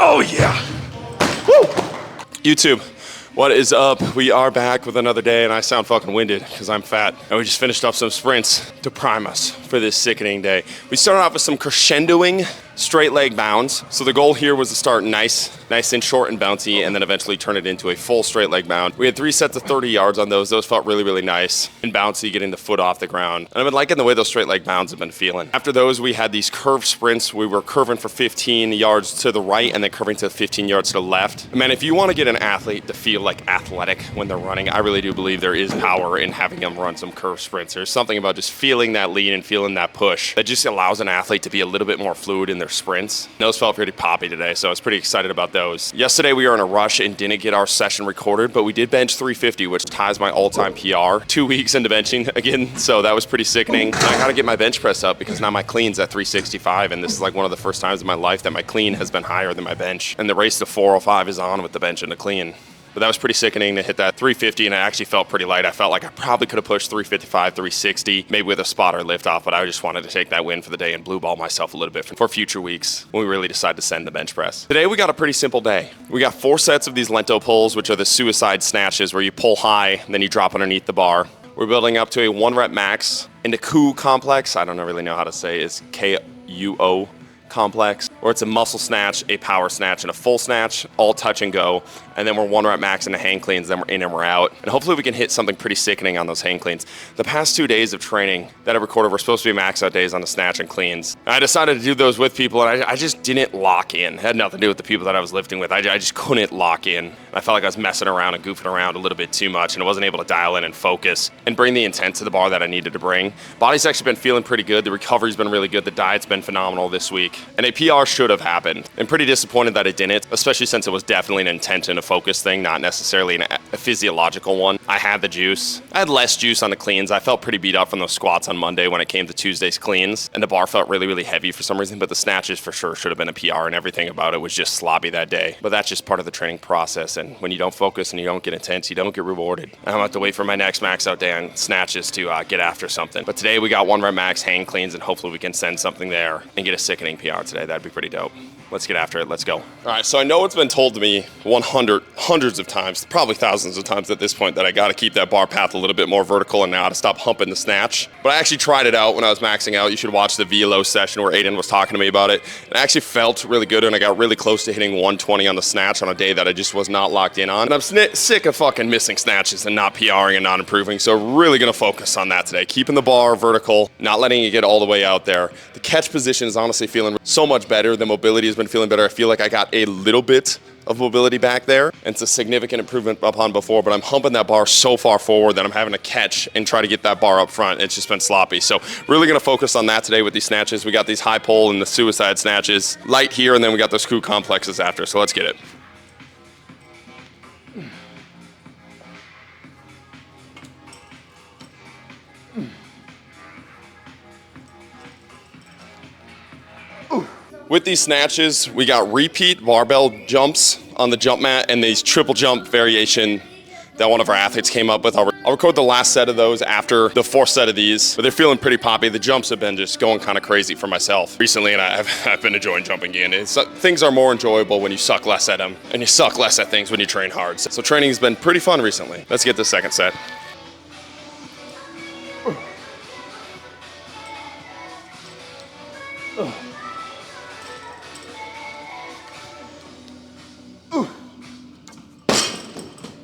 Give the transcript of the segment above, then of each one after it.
Oh yeah. Woo! YouTube, what is up? We are back with another day, and I sound fucking winded because I'm fat. And we just finished up some sprints to prime us for this sickening day. We started off with some crescendoing straight leg bounds. So the goal here was to start nice and short and bouncy, and then eventually turn it into a full straight leg bound. We had 3 sets of 30 yards on those. Those felt really, really nice and bouncy, getting the foot off the ground. And I've been liking the way those straight leg bounds have been feeling. After those, we had these curved sprints. We were curving for 15 yards to the right and then curving to 15 yards to the left. Man, if you want to get an athlete to feel like athletic when they're running, I really do believe there is power in having them run some curved sprints. There's something about just feeling that lean and feeling that push that just allows an athlete to be a little bit more fluid in their sprints. Those felt pretty poppy today, so I was pretty excited about those. Yesterday we were in a rush and didn't get our session recorded, but we did bench 350, which ties my all-time PR. 2 weeks into benching again, so that was pretty sickening. I gotta get my bench press up because now my clean's at 365, and this is like one of the first times in my life that my clean has been higher than my bench. And the race to 405 is on with the bench and the clean. But that was pretty sickening to hit that 350, and I actually felt pretty light. I felt like I probably could have pushed 355, 360, maybe with a spotter lift off, but I just wanted to take that win for the day and blue ball myself a little bit for future weeks when we really decide to send the bench press. Today we got a pretty simple day. We got 4 sets of these lentil pulls, which are the suicide snatches where you pull high, then you drop underneath the bar. We're building up to a 1 rep max in the KUO complex. I don't really know how to say it. It's KUO complex, or it's a muscle snatch, a power snatch, and a full snatch, all touch and go. And then we're 1 rep max in the hang cleans, then we're in and we're out. And hopefully we can hit something pretty sickening on those hang cleans. The past 2 days of training that I recorded were supposed to be max out days on the snatch and cleans. And I decided to do those with people, and I just didn't lock in. It had nothing to do with the people that I was lifting with. I just couldn't lock in. I felt like I was messing around and goofing around a little bit too much, and I wasn't able to dial in and focus and bring the intent to the bar that I needed to bring. Body's actually been feeling pretty good. The recovery's been really good. The diet's been phenomenal this week. And a PR should have happened. I'm pretty disappointed that it didn't, especially since it was definitely an intent and a focus thing, not necessarily a physiological one. I had the juice. I had less juice on the cleans. I felt pretty beat up from those squats on Monday when it came to Tuesday's cleans, and the bar felt really, really heavy for some reason, but the snatches for sure should have been a PR, and everything about it was just sloppy that day. But that's just part of the training process, and when you don't focus and you don't get intense, you don't get rewarded. I'm gonna have to wait for my next max out day on snatches to get after something. But today we got 1 rep max hang cleans, and hopefully we can send something there and get a sickening PR today. That'd be pretty dope. Let's get after it. Let's go. All right, so I know it's been told to me hundreds of times, probably thousands of times at this point, that I got to keep that bar path a little bit more vertical and now to stop humping the snatch. But I actually tried it out when I was maxing out. You should watch the VLO session where Aiden was talking to me about it. It actually felt really good, and I got really close to hitting 120 on the snatch on a day that I just was not locked in on. And I'm sick of fucking missing snatches and not PRing and not improving, so really going to focus on that today. Keeping the bar vertical, not letting it get all the way out there. The catch position is honestly feeling so much better. The mobility has been feeling better. I feel like I got a little bit of mobility back there, and it's a significant improvement upon before, but I'm humping that bar so far forward that I'm having to catch and try to get that bar up front. It's just been sloppy. So really gonna focus on that today with these snatches. We got these high pull and the suicide snatches, light here, and then we got those KUO complexes after, so let's get it. With these snatches, we got repeat barbell jumps on the jump mat and these triple jump variation that one of our athletes came up with. I'll record the last set of those after the 4th set of these, but they're feeling pretty poppy. The jumps have been just going kind of crazy for myself recently, and I've been enjoying jumping again. Things are more enjoyable when you suck less at them, and you suck less at things when you train hard. So training has been pretty fun recently. Let's get the second set.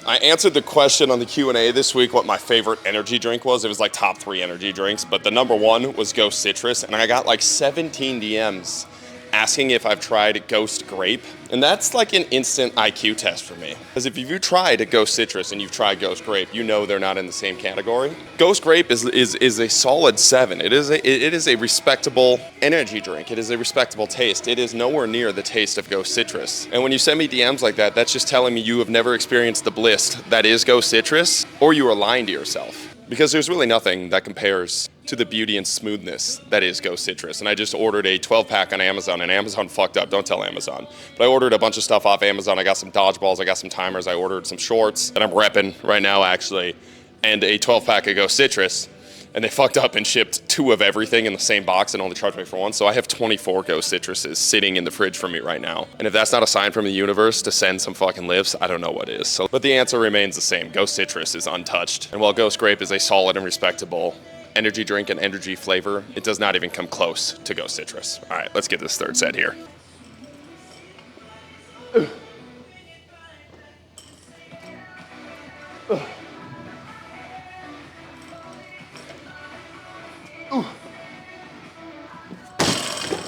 I answered the question on the Q&A this week what my favorite energy drink was. It was like top 3 energy drinks, but the number 1 was Ghost Citrus, and I got like 17 DMs asking if I've tried Ghost Grape, and that's like an instant IQ test for me. Because if you've tried a Ghost Citrus and you've tried Ghost Grape, you know they're not in the same category. Ghost Grape is a solid 7. It is a respectable energy drink. It is a respectable taste. It is nowhere near the taste of Ghost Citrus. And when you send me DMs like that, that's just telling me you have never experienced the bliss that is Ghost Citrus, or you are lying to yourself. Because there's really nothing that compares to the beauty and smoothness that is Ghost Citrus. And I just ordered a 12-pack on Amazon, and Amazon fucked up. Don't tell Amazon. But I ordered a bunch of stuff off Amazon. I got some dodgeballs. I got some timers. I ordered some shorts that I'm repping right now, actually, and a 12-pack of Ghost Citrus. and they fucked up and shipped 2 of everything in the same box and only charged me for 1. So I have 24 Ghost Citruses sitting in the fridge for me right now. And if that's not a sign from the universe to send some fucking lifts, I don't know what is. So, but the answer remains the same. Ghost Citrus is untouched. And while Ghost Grape is a solid and respectable energy drink and energy flavor, it does not even come close to Ghost Citrus. All right, let's get this third set here.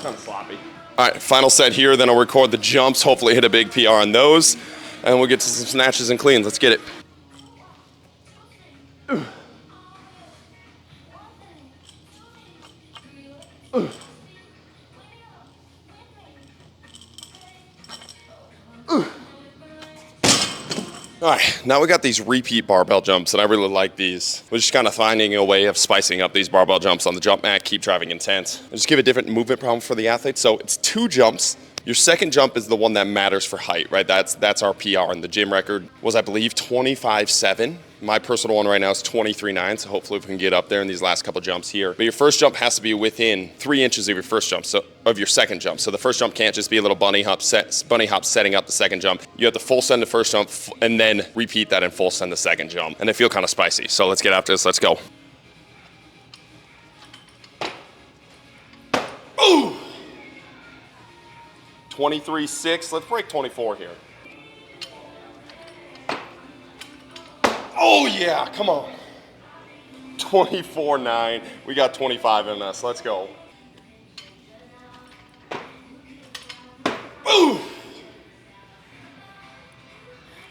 Kind of sloppy. All right, final set here, then I'll record the jumps, hopefully hit a big PR on those, and we'll get to some snatches and cleans. Let's get it. All right, now we got these repeat barbell jumps, and I really like these. We're just kind of finding a way of spicing up these barbell jumps on the jump mat, keep driving intense. And just give a different movement problem for the athletes. So it's 2 jumps. Your second jump is the one that matters for height, right? That's our PR, and the gym record was, I believe, 25.7. My personal one right now is 23.9, so hopefully we can get up there in these last couple jumps here. But your first jump has to be within 3 inches of your first jump, so of your second jump. So the first jump can't just be a little bunny hop setting up the second jump. You have to full send the first jump and then repeat that and full send the second jump. And they feel kind of spicy. So let's get after this. Let's go. Ooh! 23.6. Let's break 24 here. Oh yeah, come on. 24.9. We got 25 in us. Let's go. Ooh.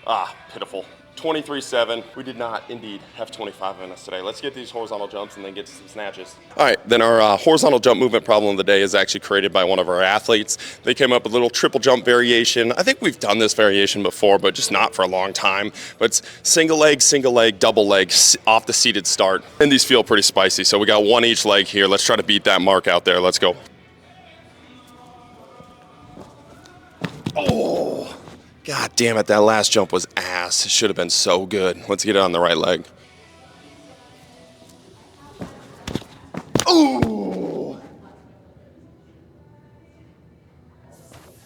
Ah, pitiful. 23.7. We did not indeed have 25 in us today. Let's get these horizontal jumps and then get to some snatches. All right, then our horizontal jump movement problem of the day is actually created by one of our athletes. They came up with a little triple jump variation. I think we've done this variation before, but just not for a long time. But it's single leg, double leg, off the seated start. And these feel pretty spicy. So we got 1 each leg here. Let's try to beat that mark out there. Let's go. Oh. God damn it, that last jump was ass. It should have been so good. Let's get it on the right leg. Ooh!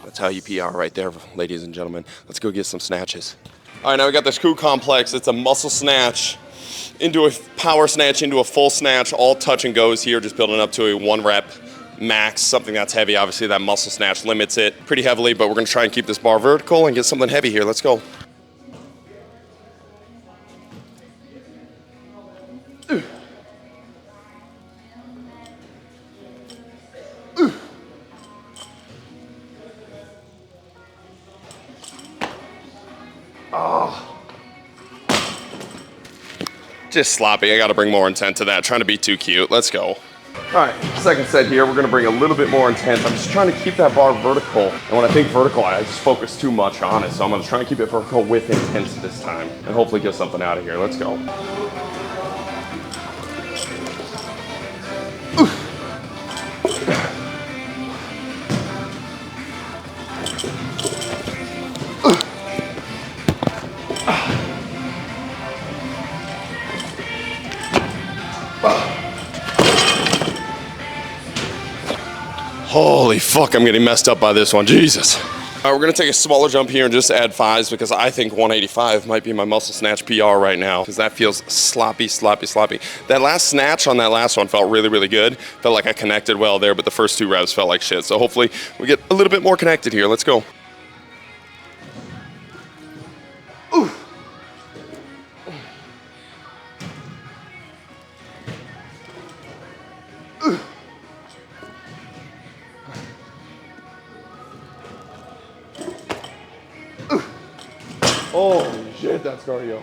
That's how you PR right there, ladies and gentlemen. Let's go get some snatches. All right, now we got this crew complex. It's a muscle snatch into a power snatch, into a full snatch, all touch and goes here, just building up to a 1 rep max, something that's heavy. Obviously that muscle snatch limits it pretty heavily, but we're gonna try and keep this bar vertical and get something heavy here. Let's go. Just sloppy. I gotta bring more intent to that. Trying to be too cute. Let's go. All right, second set here, we're gonna bring a little bit more intent. I'm just trying to keep that bar vertical. And when I think vertical, I just focus too much on it. So I'm gonna try and keep it vertical with intent this time and hopefully get something out of here. Let's go. Holy fuck, I'm getting messed up by this one, Jesus. All right, we're gonna take a smaller jump here and just add 5s because I think 185 might be my muscle snatch PR right now because that feels sloppy. That last snatch on that last one felt really, really good. Felt like I connected well there, but the first 2 reps felt like shit. So hopefully we get a little bit more connected here. Let's go. Ooh. Holy shit, that's cardio.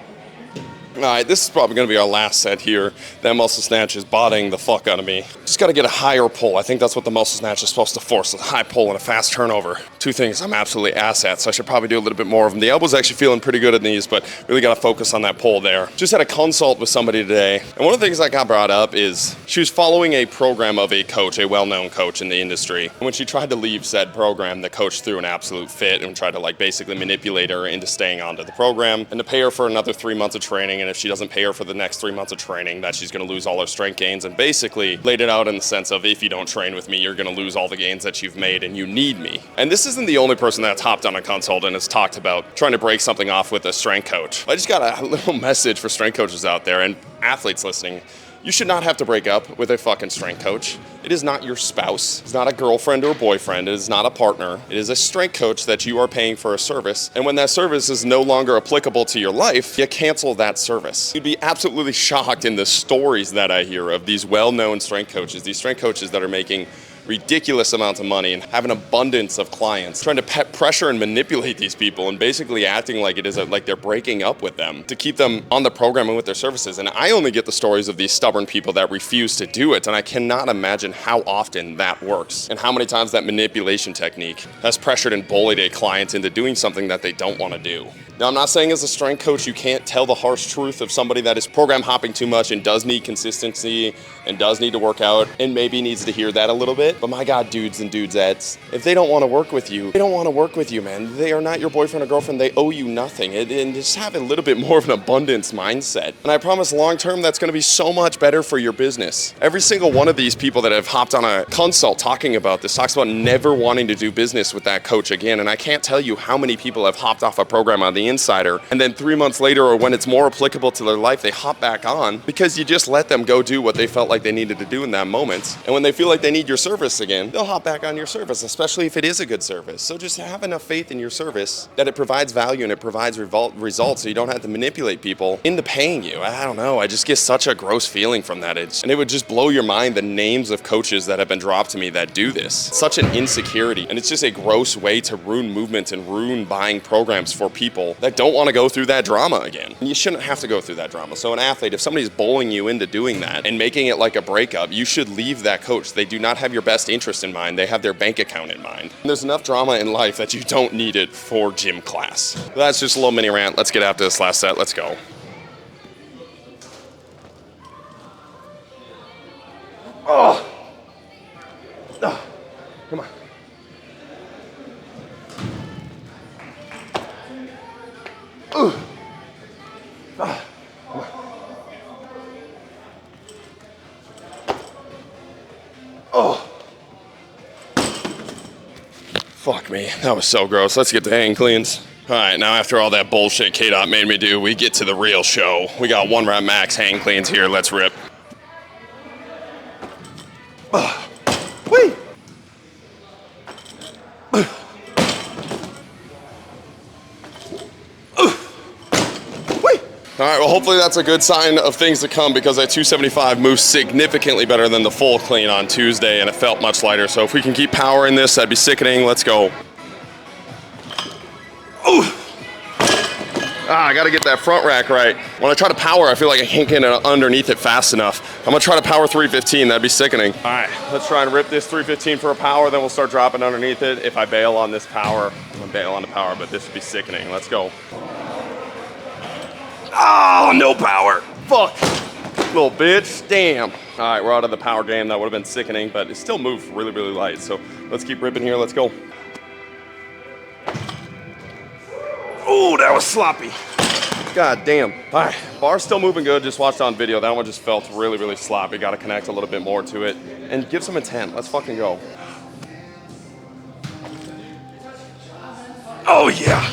All right, this is probably gonna be our last set here. That muscle snatch is bodying the fuck out of me. Just gotta get a higher pull. I think that's what the muscle snatch is supposed to force, a high pull and a fast turnover. 2 things I'm absolutely ass at, so I should probably do a little bit more of them. The elbow's actually feeling pretty good in these, but really gotta focus on that pull there. Just had a consult with somebody today, and one of the things that got brought up is she was following a program of a coach, a well-known coach in the industry. And when she tried to leave said program, the coach threw an absolute fit and tried to like basically manipulate her into staying onto the program and to pay her for another 3 months of training and and if she doesn't pay her for the next 3 months of training, that she's going to lose all her strength gains, and basically laid it out in the sense of, if you don't train with me, you're going to lose all the gains that you've made and you need me. And this isn't the only person that's hopped on a consult and has talked about trying to break something off with a strength coach. I just got a little message for strength coaches out there and athletes listening. You should not have to break up with a fucking strength coach. It is not your spouse. It's not a girlfriend or a boyfriend. It is not a partner. It is a strength coach that you are paying for a service. And when that service is no longer applicable to your life, you cancel that service. You'd be absolutely shocked in the stories that I hear of these well-known strength coaches, these strength coaches that are making ridiculous amounts of money and have an abundance of clients, trying to pressure and manipulate these people and basically acting like it is like they're breaking up with them to keep them on the program and with their services. And I only get the stories of these stubborn people that refuse to do it, and I cannot imagine how often that works and how many times that manipulation technique has pressured and bullied a client into doing something that they don't want to do. Now, I'm not saying as a strength coach you can't tell the harsh truth of somebody that is program hopping too much and does need consistency and does need to work out and maybe needs to hear that a little bit. But my God, dudes and dudettes, if they don't want to work with you, they don't want to work with you, man. They are not your boyfriend or girlfriend. They owe you nothing. And just have a little bit more of an abundance mindset. And I promise long term that's going to be so much better for your business. Every single one of these people that have hopped on a consult talking about this talks about never wanting to do business with that coach again. And I can't tell you how many people have hopped off a program on the insider, and then 3 months later, or when it's more applicable to their life, they hop back on because you just let them go do what they felt like they needed to do in that moment. And when they feel like they need your service again, they'll hop back on your service, especially if it is a good service. So just have enough faith in your service that it provides value and it provides results, so you don't have to manipulate people into paying you. I don't know, I just get such a gross feeling from that. And it would just blow your mind, the names of coaches that have been dropped to me that do this. Such an insecurity, and it's just a gross way to ruin movement and ruin buying programs for people that don't want to go through that drama again. And you shouldn't have to go through that drama. So an athlete, if somebody's bullying you into doing that and making it like a breakup, you should leave that coach. They do not have your best interest in mind. They have their bank account in mind. And there's enough drama in life that you don't need it for gym class. But that's just a little mini rant. Let's get after this last set. Let's go. Oh. Oh. Come on. Ooh. Ah, come on. Oh. Fuck me. That was so gross. Let's get to hang cleans. All right, now after all that bullshit K-Dot made me do, we get to the real show. We got 1 rep max hang cleans here. Let's rip. Whee! All right, well, hopefully that's a good sign of things to come, because that 275 moves significantly better than the full clean on Tuesday, and it felt much lighter. So if we can keep power in this, that'd be sickening. Let's go. Ooh. I gotta get that front rack right. When I try to power, I feel like I can't get underneath it fast enough. I'm gonna try to power 315, that'd be sickening. All right, let's try and rip this 315 for a power, then we'll start dropping underneath it. If I bail on this power, I'm gonna bail on the power, but this would be sickening. Let's go. Oh, no power. Fuck. Little bitch. Damn. All right, we're out of the power game. That would have been sickening, but it still moved really, really light. So let's keep ripping here. Let's go. Oh, that was sloppy. God damn. All right, bar's still moving good. Just watched on video. That one just felt really, really sloppy. Got to connect a little bit more to it and give some intent. Let's fucking go. Oh, yeah.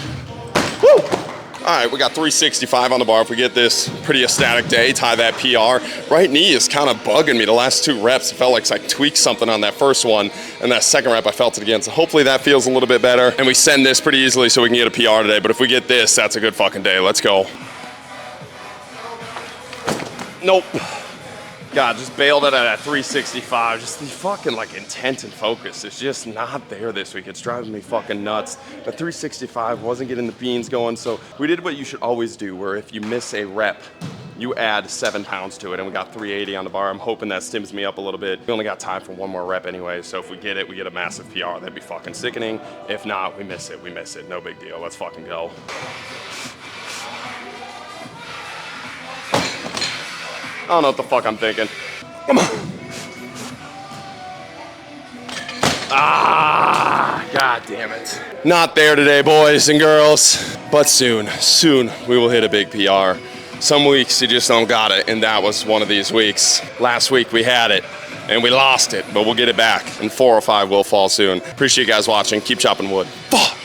Woo. All right, we got 365 on the bar. If we get this pretty ecstatic day, tie that PR. Right knee is kind of bugging me the last 2 reps. It felt like I tweaked something on that first one, and that second rep I felt it again. So hopefully that feels a little bit better, and we send this pretty easily so we can get a PR today. But if we get this, that's a good fucking day. Let's go. Nope. God, just bailed it at 365. Just the fucking like intent and focus is just not there this week. It's driving me fucking nuts. But 365 wasn't getting the beans going, so we did what you should always do, where if you miss a rep, you add 7 pounds to it, and we got 380 on the bar. I'm hoping that stims me up a little bit. We only got time for 1 more rep anyway, so if we get it, we get a massive PR. That'd be fucking sickening. If not, we miss it. We miss it. No big deal. Let's fucking go. I don't know what the fuck I'm thinking. Come on. Ah, God damn it. Not there today, boys and girls, but soon we will hit a big PR. Some weeks you just don't got it, and that was one of these weeks. Last week we had it, and we lost it, but we'll get it back, and 4 or 5 will fall soon. Appreciate you guys watching. Keep chopping wood. Fuck!